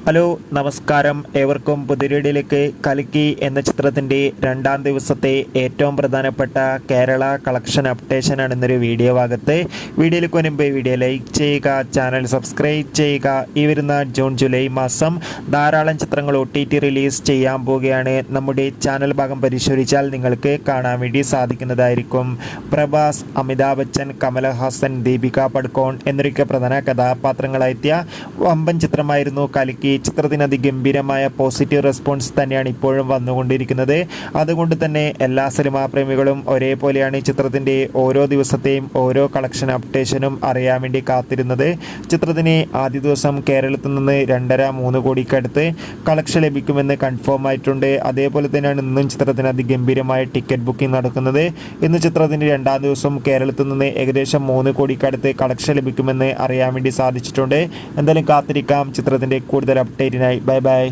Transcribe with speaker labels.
Speaker 1: Hello നമസ്കാരം, ഏവർക്കും പുതിയൊരിടിയിലേക്ക്. കൽക്കി എന്ന ചിത്രത്തിൻ്റെ രണ്ടാം ദിവസത്തെ ഏറ്റവും പ്രധാനപ്പെട്ട കേരള കളക്ഷൻ അപ്ഡേഷനാണ് ഇന്നൊരു വീഡിയോ ഭാഗത്ത്. വീഡിയോയിലേക്ക് മുൻപ് വീഡിയോ ലൈക്ക് ചെയ്യുക, ചാനൽ സബ്സ്ക്രൈബ് ചെയ്യുക. ഈ വരുന്ന ജൂലൈ മാസം ധാരാളം ചിത്രങ്ങൾ OTT റിലീസ് ചെയ്യാൻ പോവുകയാണ്. നമ്മുടെ ചാനൽ ഭാഗം പരിശോധിച്ചാൽ നിങ്ങൾക്ക് കാണാൻ വേണ്ടി സാധിക്കുന്നതായിരിക്കും. പ്രഭാസ്, അമിതാഭ് ബച്ചൻ, കമലഹാസൻ, ദീപിക പടുക്കോൺ എന്നൊക്കെ പ്രധാന കഥാപാത്രങ്ങളായെത്തിയ വമ്പൻ ചിത്രമായിരുന്നു കൽക്കി. ചിത്രത്തിന് അതിഗംഭീരമായ പോസിറ്റീവ് റെസ്പോൺസ് തന്നെയാണ് ഇപ്പോഴും വന്നുകൊണ്ടിരിക്കുന്നത്. അതുകൊണ്ട് തന്നെ എല്ലാ സിനിമാ പ്രേമികളും ഒരേപോലെയാണ് ചിത്രത്തിൻ്റെ ഓരോ ദിവസത്തെയും ഓരോ കളക്ഷൻ അപ്ഡേഷനും അറിയാൻ വേണ്ടി കാത്തിരുന്നത്. ചിത്രത്തിന് ആദ്യ ദിവസം കേരളത്തിൽ നിന്ന് 2.5-3 കോടിക്കടുത്ത് കളക്ഷൻ ലഭിക്കുമെന്ന് കൺഫേം ആയിട്ടുണ്ട്. അതേപോലെ തന്നെയാണ് ഇന്നും ചിത്രത്തിന് അതിഗംഭീരമായ ടിക്കറ്റ് ബുക്കിംഗ് നടക്കുന്നത്. ഇന്ന് ചിത്രത്തിൻ്റെ രണ്ടാം ദിവസം കേരളത്തിൽ നിന്ന് ഏകദേശം 3 കോടിക്കടുത്ത് കളക്ഷൻ ലഭിക്കുമെന്ന് അറിയാൻ വേണ്ടി സാധിച്ചിട്ടുണ്ട്. എന്തായാലും കാത്തിരിക്കാം ചിത്രത്തിൻ്റെ കൂടുതൽ അപ്ഡേറ്റിനായി. Bye bye.